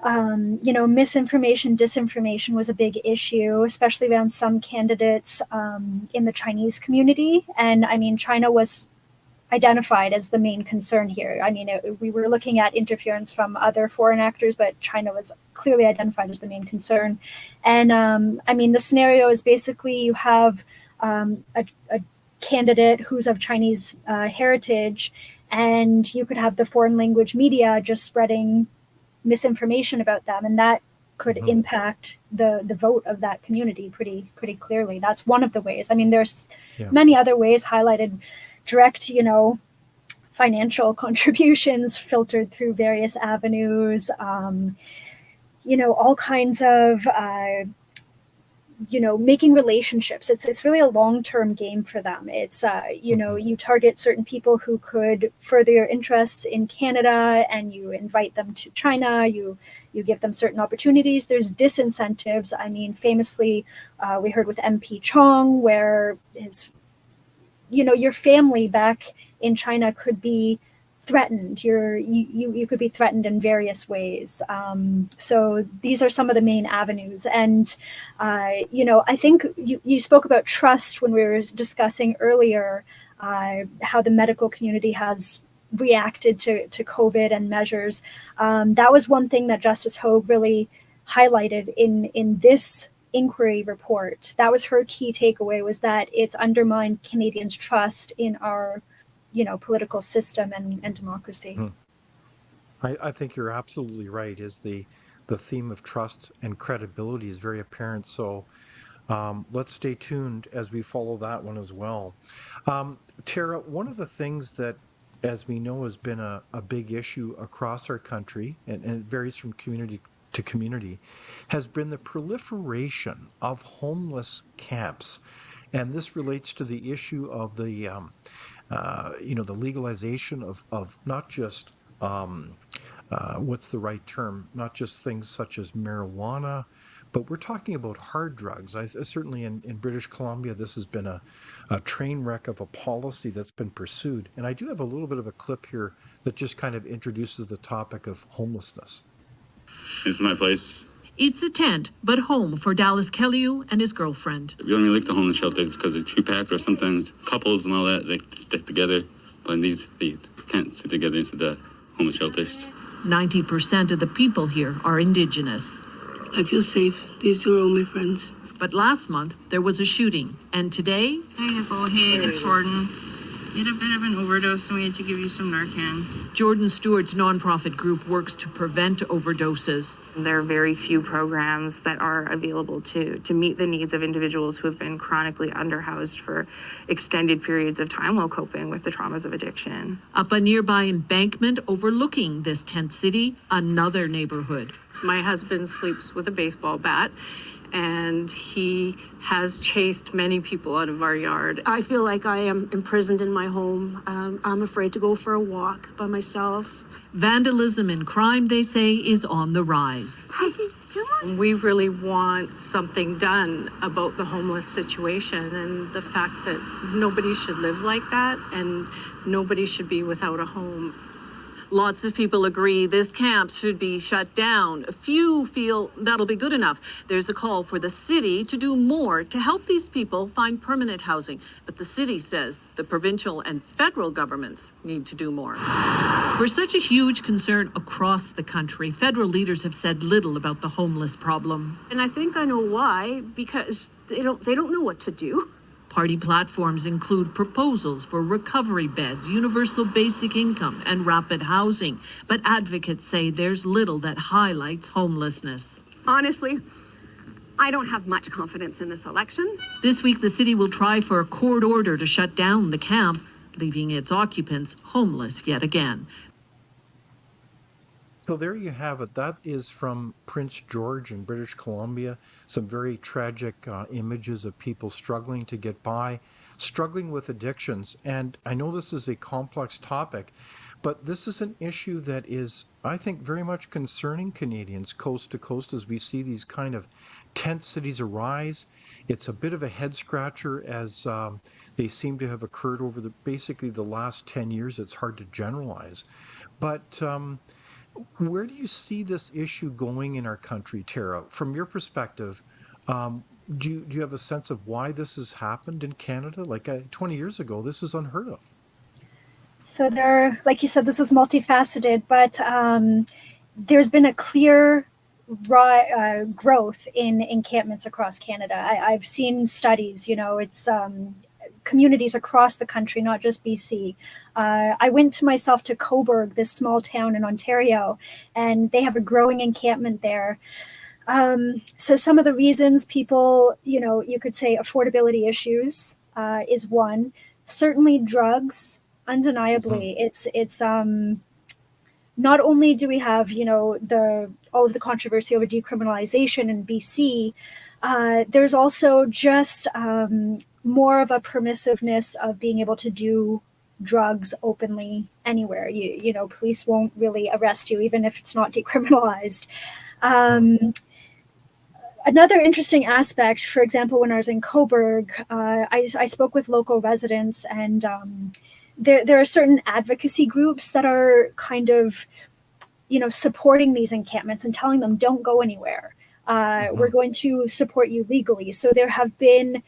[SPEAKER 3] Misinformation, disinformation was a big issue, especially around some candidates in the Chinese community. And I mean, China was identified as the main concern here. I mean, we were looking at interference from other foreign actors, but China was clearly identified as the main concern. And the scenario is basically you have a candidate who's of Chinese heritage, and you could have the foreign language media just spreading misinformation about them, and that could impact the vote of that community pretty clearly. That's one of the ways. I mean, there's many other ways highlighted: direct, financial contributions filtered through various avenues, all kinds of making relationships. It's really a long-term game for them. It's, you target certain people who could further your interests in Canada, and you invite them to China, you give them certain opportunities. There's disincentives. I mean, famously, we heard with MP Chong, where your family back in China could be threatened. You could be threatened in various ways. So these are some of the main avenues. And, I think you spoke about trust when we were discussing earlier how the medical community has reacted to COVID and measures. That was one thing that Justice Hogue really highlighted in this inquiry report. That was her key takeaway, was that it's undermined Canadians' trust in our political system and democracy.
[SPEAKER 2] I think you're absolutely right. Is the theme of trust and credibility is very apparent. So let's stay tuned as we follow that one as well. Tara, one of the things that, as we know, has been a big issue across our country, and it varies from community to community, has been the proliferation of homeless camps. And this relates to the issue of the legalization of not just, what's the right term, not just things such as marijuana, but we're talking about hard drugs. Certainly in British Columbia, this has been a train wreck of a policy that's been pursued. And I do have a little bit of a clip here that just kind of introduces the topic of homelessness.
[SPEAKER 6] This is my place.
[SPEAKER 7] It's a tent, but home for Dallas Kelly and his girlfriend.
[SPEAKER 6] We only like the homeless shelters because they're two-packed, or sometimes couples and all that, they stick together. But in these, they can't sit together into the homeless shelters.
[SPEAKER 7] 90% of the people here are Indigenous.
[SPEAKER 8] I feel safe. These two are all my friends.
[SPEAKER 7] But last month, there was a shooting. And today...
[SPEAKER 9] Hey, it's Jordan. You had a bit of an overdose, and we had to give you some Narcan.
[SPEAKER 7] Jordan Stewart's nonprofit group works to prevent overdoses.
[SPEAKER 10] There are very few programs that are available to meet the needs of individuals who have been chronically underhoused for extended periods of time while coping with the traumas of addiction.
[SPEAKER 7] Up a nearby embankment overlooking this tent city, another neighborhood.
[SPEAKER 11] My husband sleeps with a baseball bat, and he has chased many people out of our yard.
[SPEAKER 12] I feel like I am imprisoned in my home. I'm afraid to go for a walk by myself.
[SPEAKER 7] Vandalism and crime, they say, is on the rise.
[SPEAKER 11] We really want something done about the homeless situation and the fact that nobody should live like that and nobody should be without a home.
[SPEAKER 7] Lots of people agree this camp should be shut down. A few feel that'll be good enough. There's a call for the city to do more to help these people find permanent housing. But the city says the provincial and federal governments need to do more. For such a huge concern across the country, federal leaders have said little about the homeless problem.
[SPEAKER 12] And I think I know why, because they don't know what to do.
[SPEAKER 7] Party platforms include proposals for recovery beds, universal basic income, and rapid housing. But advocates say there's little that highlights homelessness.
[SPEAKER 13] Honestly, I don't have much confidence in this election.
[SPEAKER 7] This week, the city will try for a court order to shut down the camp, leaving its occupants homeless yet again.
[SPEAKER 2] So there you have it. That is from Prince George in British Columbia. Some very tragic images of people struggling to get by, struggling with addictions. And I know this is a complex topic, but this is an issue that is, I think, very much concerning Canadians coast to coast as we see these kind of tent cities arise. It's a bit of a head scratcher as they seem to have occurred over basically the last 10 years. It's hard to generalize. But where do you see this issue going in our country, Tara? From your perspective, do you have a sense of why this has happened in Canada? Like 20 years ago, this was unheard of.
[SPEAKER 3] So like you said, this is multifaceted, but there's been a clear growth in encampments across Canada. I've seen studies, it's communities across the country, not just BC. I went myself to Cobourg, this small town in Ontario, and they have a growing encampment there. So some of the reasons people, you could say affordability issues is one. Certainly drugs, undeniably. It's not only do we have, all of the controversy over decriminalization in BC, there's also just more of a permissiveness of being able to do drugs openly anywhere. Police won't really arrest you, even if it's not decriminalized. Another interesting aspect, for example, when I was in Cobourg, I spoke with local residents, and there are certain advocacy groups that are kind of, supporting these encampments and telling them don't go anywhere. We're going to support you legally. So there have been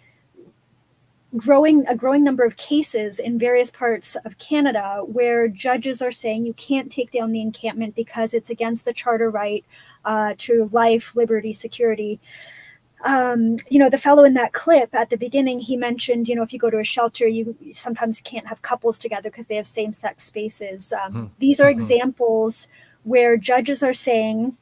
[SPEAKER 3] a growing number of cases in various parts of Canada where judges are saying you can't take down the encampment because it's against the charter right to life, liberty, security. The fellow in that clip at the beginning, he mentioned, if you go to a shelter, you sometimes can't have couples together because they have same-sex spaces. These are examples where judges are saying,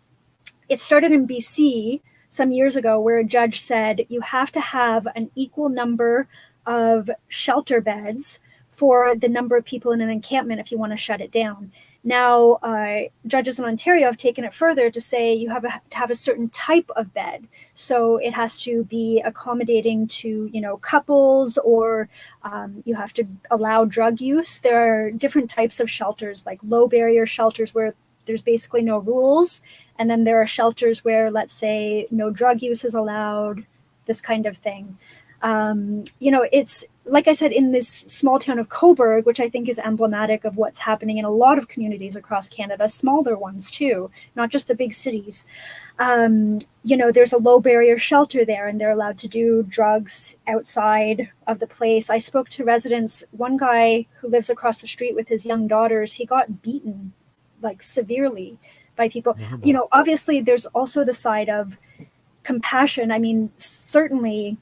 [SPEAKER 3] it started in BC some years ago where a judge said you have to have an equal number of shelter beds for the number of people in an encampment if you want to shut it down. Now, judges in Ontario have taken it further to say you have to have a certain type of bed. So it has to be accommodating to, couples, or you have to allow drug use. There are different types of shelters, like low barrier shelters where there's basically no rules. And then there are shelters where, let's say, no drug use is allowed, this kind of thing. It's like I said, in this small town of Cobourg, which I think is emblematic of what's happening in a lot of communities across Canada, smaller ones too, not just the big cities. There's a low barrier shelter there, and they're allowed to do drugs outside of the place. I spoke to residents, one guy who lives across the street with his young daughters, he got beaten like severely by people. Obviously there's also the side of compassion. I mean, certainly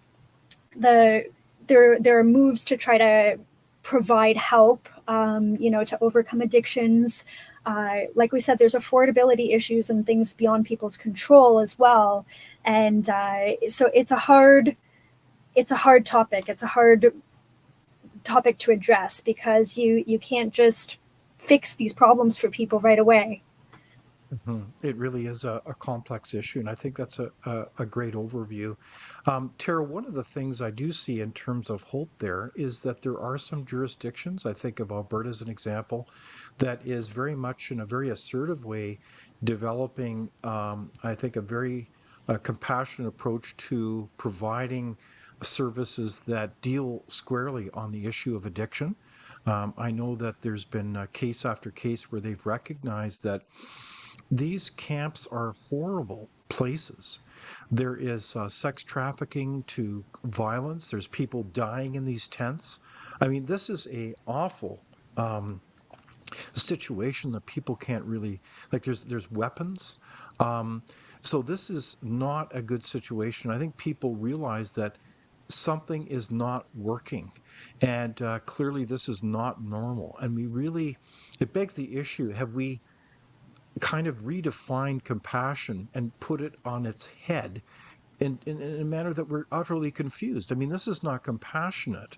[SPEAKER 3] there are moves to try to provide help, to overcome addictions. Like we said, there's affordability issues and things beyond people's control as well. And so it's a hard topic. It's a hard topic to address because you can't just fix these problems for people right away.
[SPEAKER 2] It really is a complex issue, and I think that's a great overview. Tara, one of the things I do see in terms of hope there is that there are some jurisdictions, I think of Alberta as an example, that is very much in a very assertive way developing, I think, a very compassionate approach to providing services that deal squarely on the issue of addiction. I know that there's been case after case where they've recognized that these camps are horrible places. There is sex trafficking to violence. There's people dying in these tents. I mean, this is a awful situation that people can't really like. There's weapons. So this is not a good situation. I think people realize that something is not working, and clearly this is not normal. And we really, it begs the issue: have we kind of redefine compassion and put it on its head in a manner that we're utterly confused? I mean, this is not compassionate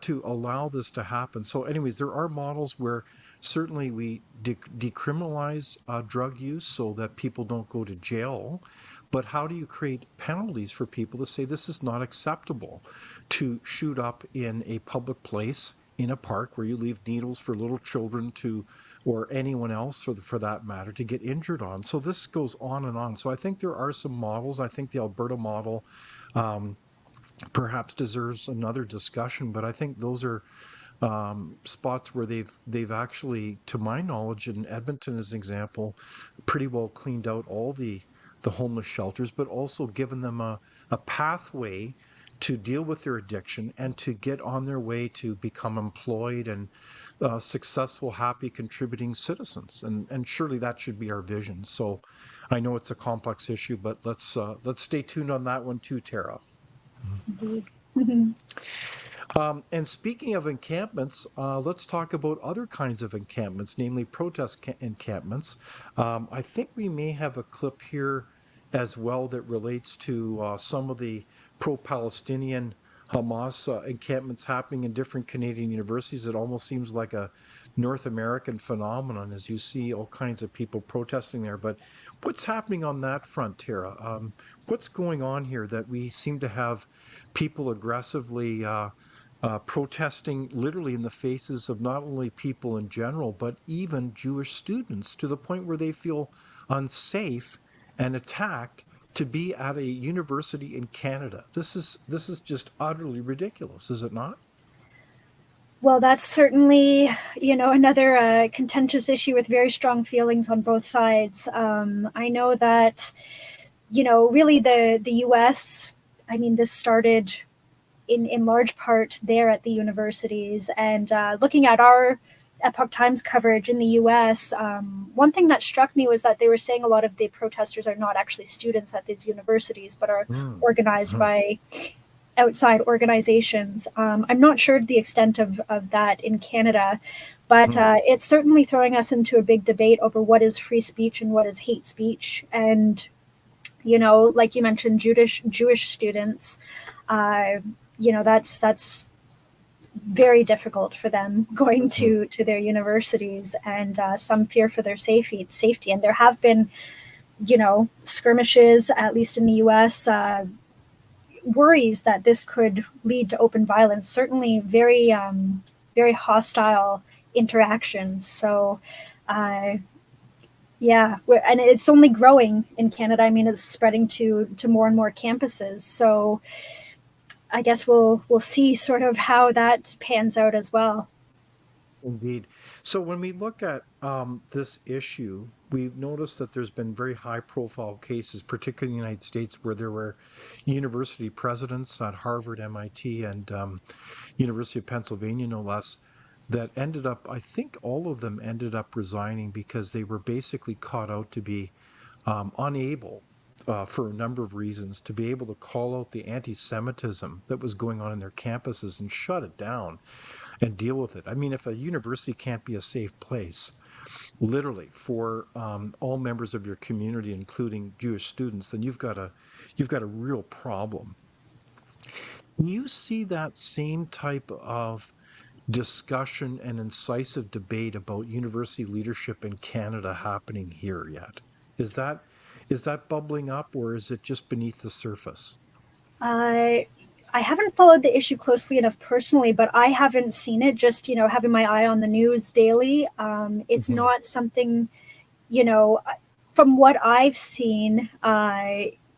[SPEAKER 2] to allow this to happen. So, anyways, there are models where certainly we decriminalize drug use so that people don't go to jail. But how do you create penalties for people to say this is not acceptable to shoot up in a public place, in a park where you leave needles for little children to, or anyone else for that matter, to get injured on? So this goes on and on. So I think there are some models. I think the Alberta model perhaps deserves another discussion, but I think those are spots where they've actually, to my knowledge, in Edmonton as an example, pretty well cleaned out all the homeless shelters, but also given them a pathway to deal with their addiction and to get on their way to become employed and successful, happy, contributing citizens. And surely that should be our vision. So I know it's a complex issue, but let's stay tuned on that one too, Tara. And speaking of encampments, let's talk about other kinds of encampments, namely protest encampments. I think we may have a clip here as well that relates to some of the pro-Palestinian Hamas encampments happening in different Canadian universities. It almost seems like a North American phenomenon as you see all kinds of people protesting there. But what's happening on that front, Tara? What's going on here that we seem to have people aggressively protesting literally in the faces of not only people in general, but even Jewish students, to the point where they feel unsafe and attacked to be at a university in Canada? This is just utterly ridiculous, is it not?
[SPEAKER 3] Well, that's certainly, another contentious issue with very strong feelings on both sides. I know that, really the U.S., I mean, this started in large part there at the universities. And looking at our Epoch Times coverage in the U.S., one thing that struck me was that they were saying a lot of the protesters are not actually students at these universities, but are organized by outside organizations. I'm not sure the extent of that in Canada, but it's certainly throwing us into a big debate over what is free speech and what is hate speech. And, like you mentioned, Jewish students, that's very difficult for them going to their universities, and some fear for their safety. And there have been, skirmishes, at least in the U.S., worries that this could lead to open violence, certainly very, very hostile interactions. So, and it's only growing in Canada. I mean, it's spreading to more and more campuses. So I guess we'll see sort of how that pans out as well.
[SPEAKER 2] Indeed. So when we look at this issue, we've noticed that there's been very high-profile cases, particularly in the United States, where there were university presidents at Harvard, MIT, and University of Pennsylvania, no less, that ended up, I think all of them ended up resigning because they were basically caught out to be unable, for a number of reasons, to be able to call out the anti-Semitism that was going on in their campuses and shut it down and deal with it. I mean, if a university can't be a safe place, literally, for all members of your community, including Jewish students, then you've got a real problem. You see that same type of discussion and incisive debate about university leadership in Canada happening here yet? Is that bubbling up, or is it just beneath the surface?
[SPEAKER 3] I haven't followed the issue closely enough personally, but I haven't seen it. Just having my eye on the news daily, it's not something. From what I've seen,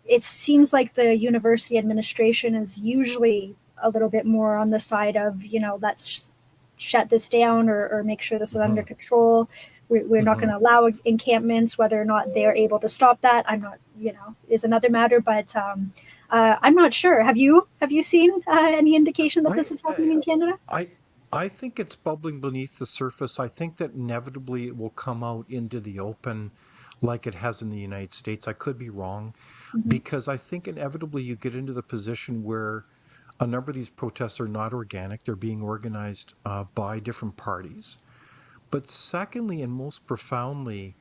[SPEAKER 3] it seems like the university administration is usually a little bit more on the side of let's shut this down or make sure this is under control. We're not going to allow encampments. Whether or not they're able to stop that, I'm not. Is another matter. But I'm not sure. Have you seen any indication that this is happening in Canada?
[SPEAKER 2] I think it's bubbling beneath the surface. I think that inevitably it will come out into the open like it has in the United States. I could be wrong, because I think inevitably you get into the position where a number of these protests are not organic. They're being organized by different parties. But secondly, and most profoundly,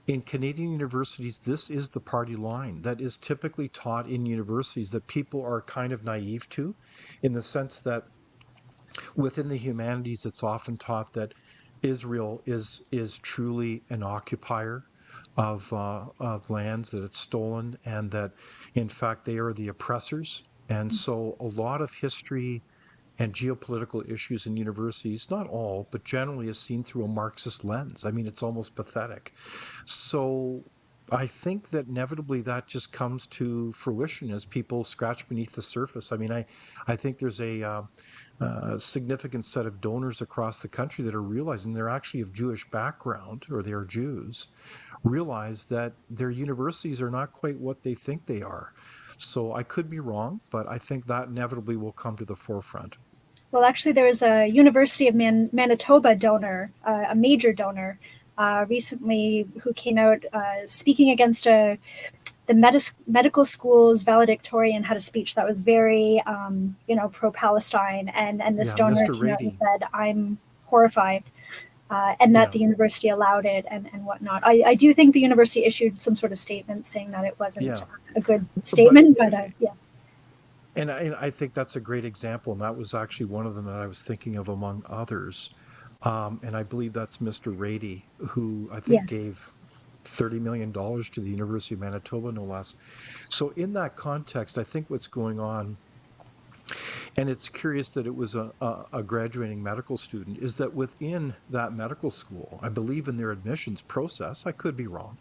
[SPEAKER 2] in Canadian universities, this is the party line that is typically taught in universities that people are kind of naive to, in the sense that within the humanities, it's often taught that Israel is truly an occupier of lands, that it's stolen, and that in fact they are the oppressors. And so a lot of history and geopolitical issues in universities, not all, but generally, is seen through a Marxist lens. I mean, it's almost pathetic. So I think that inevitably that just comes to fruition as people scratch beneath the surface. I mean, I think there's a significant set of donors across the country that are realizing they're actually of Jewish background, or they are Jews, realize that their universities are not quite what they think they are. So I could be wrong, but I think that inevitably will come to the forefront.
[SPEAKER 3] Well, actually, there was a University of Manitoba donor, a major donor, recently who came out speaking against the medical school's valedictorian, had a speech that was very, pro-Palestine, and this donor
[SPEAKER 2] Mr.
[SPEAKER 3] came out
[SPEAKER 2] Rady.
[SPEAKER 3] and said, "I'm horrified," and that the university allowed it and whatnot. I do think the university issued some sort of statement saying that it wasn't a good statement, but yeah.
[SPEAKER 2] And I think that's a great example, and that was actually one of them that I was thinking of among others. And I believe that's Mr. Rady, who I think gave $30 million to the University of Manitoba, no less. So in that context, I think what's going on, and it's curious that it was a graduating medical student, is that within that medical school, I believe in their admissions process, I could be wrong,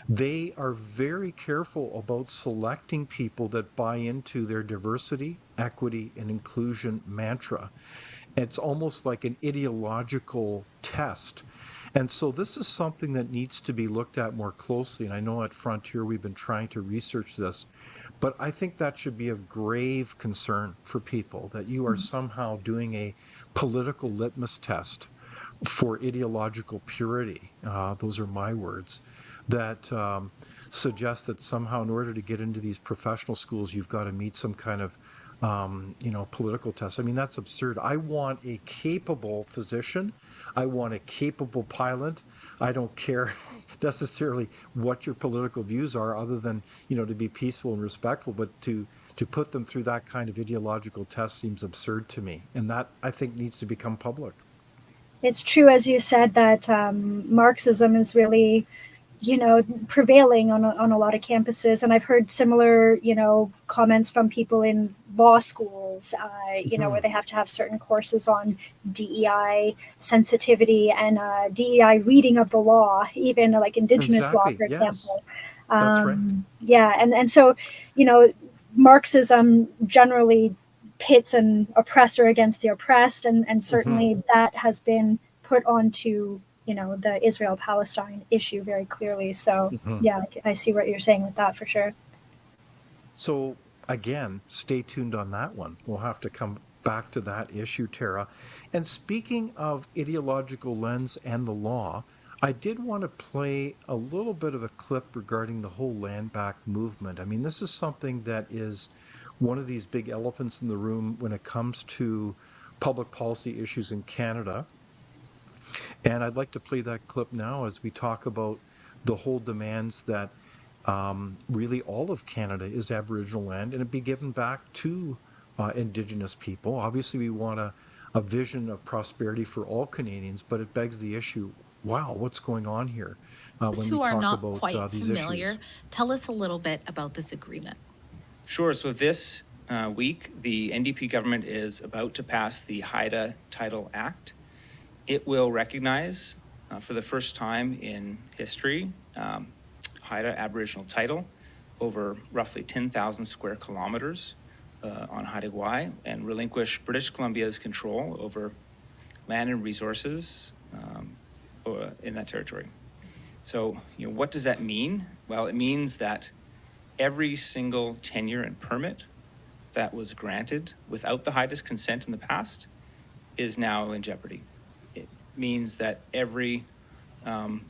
[SPEAKER 2] they are very careful about selecting people that buy into their diversity, equity, and inclusion mantra. It's almost like an ideological test. And so this is something that needs to be looked at more closely. And I know at Frontier we've been trying to research this, but I think that should be of grave concern for people, that you are somehow doing a political litmus test for ideological purity. Those are my words. That suggests that somehow in order to get into these professional schools, you've got to meet some kind of, political test. I mean, that's absurd. I want a capable physician. I want a capable pilot. I don't care necessarily what your political views are, other than, to be peaceful and respectful, but to put them through that kind of ideological test seems absurd to me. And that, I think, needs to become public.
[SPEAKER 3] It's true, as you said, that Marxism is really prevailing on a lot of campuses, and I've heard similar comments from people in law schools where they have to have certain courses on DEI sensitivity and DEI reading of the law, even like Indigenous law, for example.
[SPEAKER 2] That's right.
[SPEAKER 3] And so Marxism generally pits an oppressor against the oppressed, and certainly that has been put onto the Israel-Palestine issue very clearly. So, I see what you're saying with that for sure.
[SPEAKER 2] So, again, stay tuned on that one. We'll have to come back to that issue, Tara. And speaking of ideological lens and the law, I did want to play a little bit of a clip regarding the whole land back movement. I mean, this is something that is one of these big elephants in the room when it comes to public policy issues in Canada. And I'd like to play that clip now as we talk about the whole demands that really all of Canada is Aboriginal land, and it be given back to Indigenous people. Obviously, we want a vision of prosperity for all Canadians, but it begs the issue, wow, what's going on here when we
[SPEAKER 14] who are
[SPEAKER 2] talk
[SPEAKER 14] not
[SPEAKER 2] about
[SPEAKER 14] quite
[SPEAKER 2] these
[SPEAKER 14] familiar,
[SPEAKER 2] issues?
[SPEAKER 14] tell us a little bit about this agreement.
[SPEAKER 15] Sure. So this week, the NDP government is about to pass the Haida Title Act. It will recognize, for the first time in history, Haida Aboriginal title over roughly 10,000 square kilometers on Haida Gwaii, and relinquish British Columbia's control over land and resources in that territory. So, what does that mean? Well, it means that every single tenure and permit that was granted without the Haida's consent in the past is now in jeopardy. It means that every home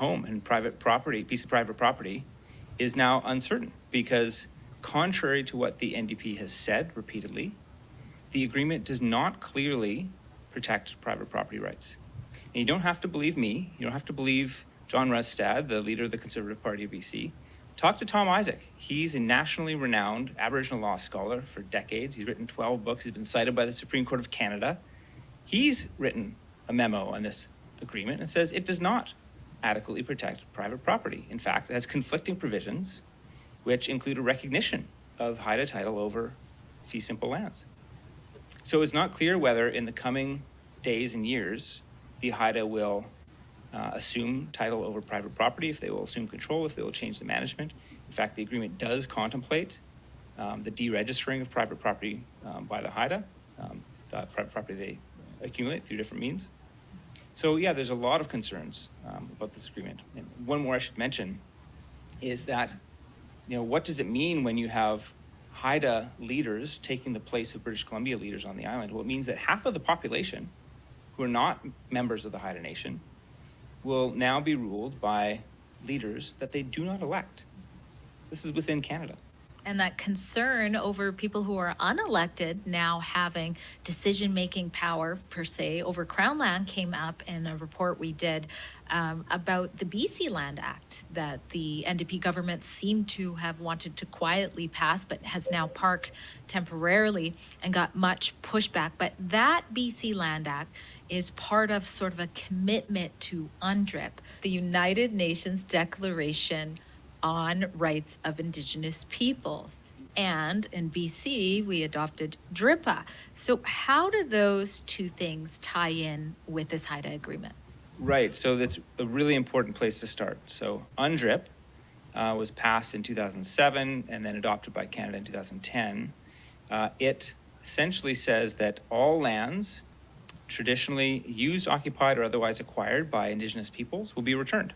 [SPEAKER 15] and piece of private property is now uncertain, because contrary to what the NDP has said repeatedly, the agreement does not clearly protect private property rights. And you don't have to believe me, you don't have to believe John Rustad, the leader of the Conservative Party of BC. Talk to Tom Isaac. He's a nationally renowned Aboriginal law scholar for decades. He's written 12 books. He's been cited by the Supreme Court of Canada. He's written a memo on this agreement and says it does not adequately protect private property. In fact, it has conflicting provisions, which include a recognition of Haida title over fee simple lands. So it's not clear whether in the coming days and years, the Haida will assume title over private property, if they will assume control, if they will change the management. In fact, the agreement does contemplate the deregistering of private property by the Haida, the private property they accumulate through different means. So yeah, there's a lot of concerns about this agreement. And one more I should mention is that, what does it mean when you have Haida leaders taking the place of British Columbia leaders on the island? Well, it means that half of the population who are not members of the Haida Nation will now be ruled by leaders that they do not elect. This is within Canada.
[SPEAKER 14] And that concern over people who are unelected now having decision-making power, per se, over Crown land came up in a report we did about the BC Land Act that the NDP government seemed to have wanted to quietly pass, but has now parked temporarily and got much pushback. But that BC Land Act is part of sort of a commitment to UNDRIP, the United Nations Declaration on Rights of Indigenous Peoples. And in BC, we adopted DRIPA. So how do those two things tie in with this Haida agreement?
[SPEAKER 15] Right, so that's a really important place to start. So UNDRIP was passed in 2007 and then adopted by Canada in 2010. It essentially says that all lands traditionally used, occupied, or otherwise acquired by Indigenous peoples will be returned,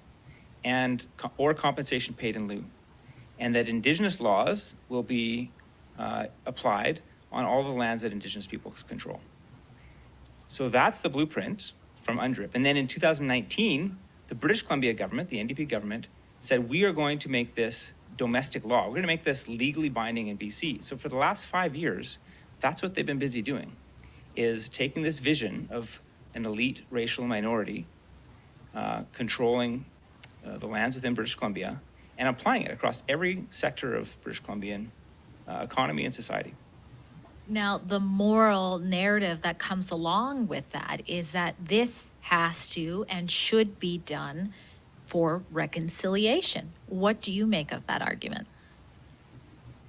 [SPEAKER 15] or compensation paid in lieu, and that Indigenous laws will be applied on all the lands that Indigenous peoples control. So that's the blueprint from UNDRIP. And then in 2019, the British Columbia government, the NDP government, said we are going to make this domestic law. We're going to make this legally binding in BC. So for the last 5 years, that's what they've been busy doing, is taking this vision of an elite racial minority controlling the lands within British Columbia and applying it across every sector of British Columbian economy and society.
[SPEAKER 14] Now, the moral narrative that comes along with that is that this has to and should be done for reconciliation. What do you make of that argument?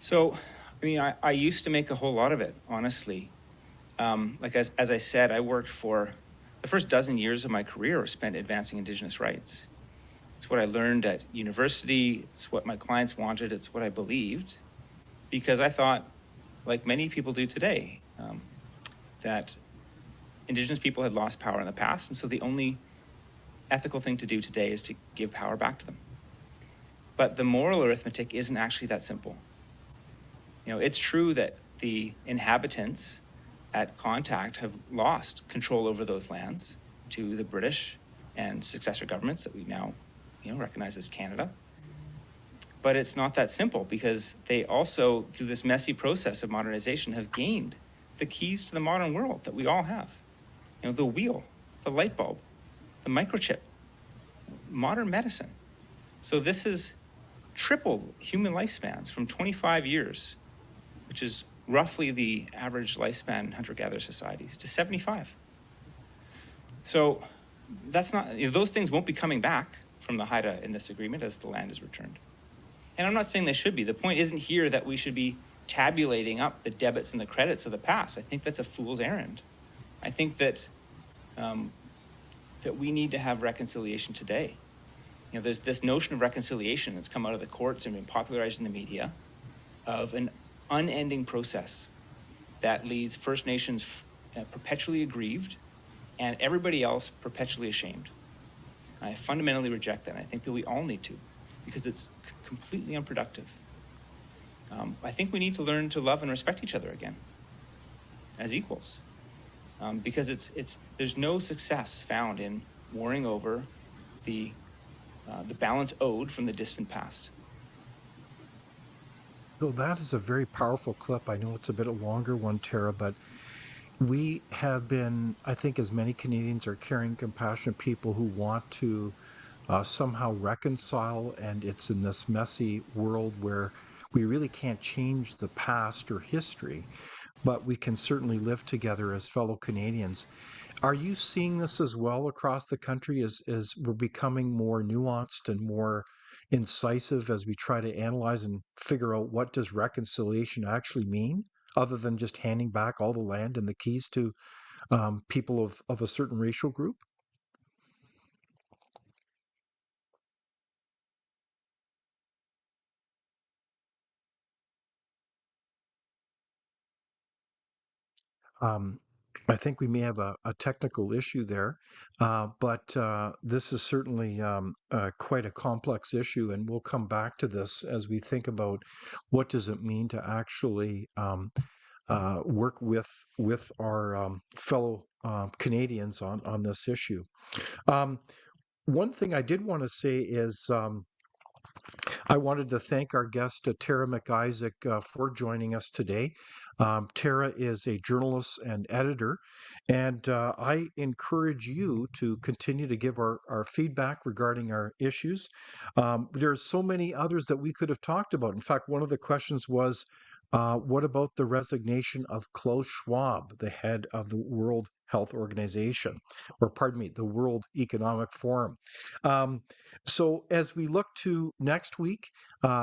[SPEAKER 15] So, I used to make a whole lot of it, honestly. As I said, I worked for the first dozen years of my career were spent advancing Indigenous rights. It's what I learned at university. It's what my clients wanted. It's what I believed, because I thought, like many people do today, that Indigenous people had lost power in the past, and so the only ethical thing to do today is to give power back to them. But the moral arithmetic isn't actually that simple. It's true that the inhabitants at contact have lost control over those lands to the British and successor governments that we now recognize as Canada. But it's not that simple, because they also, through this messy process of modernization, have gained the keys to the modern world that we all have. The wheel, the light bulb, the microchip, modern medicine. So this has tripled human lifespans from 25 years, which is roughly the average lifespan in hunter-gatherer societies to 75. So that's not, those things won't be coming back from the Haida in this agreement as the land is returned. And I'm not saying they should be. The point isn't here that we should be tabulating up the debits and the credits of the past. I think that's a fool's errand. I think that that we need to have reconciliation today. You know, there's this notion of reconciliation that's come out of the courts and been popularized in the media of an unending process that leaves First Nations perpetually aggrieved and everybody else perpetually ashamed. I fundamentally reject that, and I think that we all need to, because it's completely unproductive. I think we need to learn to love and respect each other again as equals, because there's no success found in warring over the balance owed from the distant past.
[SPEAKER 2] So that is a very powerful clip. I know it's a bit a longer one, Tara, but we have been, I think, as many Canadians are caring, compassionate people who want to somehow reconcile, and it's in this messy world where we really can't change the past or history, but we can certainly live together as fellow Canadians. Are you seeing this as well across the country as we're becoming more nuanced and more incisive as we try to analyze and figure out what does reconciliation actually mean, other than just handing back all the land and the keys to people of a certain racial group? Um, I think we may have a technical issue there, but this is certainly quite a complex issue, and we'll come back to this as we think about what does it mean to actually work with our fellow Canadians on this issue. One thing I did want to say is I wanted to thank our guest, Tara MacIsaac, for joining us today. Tara is a journalist and editor, and I encourage you to continue to give our feedback regarding our issues. There's so many others that we could have talked about. In fact, one of the questions was, what about the resignation of Klaus Schwab, the head of the World Health Organization, or pardon me, the World Economic Forum? So as we look to next week,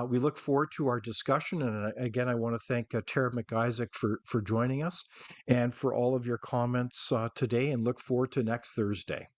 [SPEAKER 2] we look forward to our discussion. And again, I want to thank Tara MacIsaac for joining us and for all of your comments today, and look forward to next Thursday.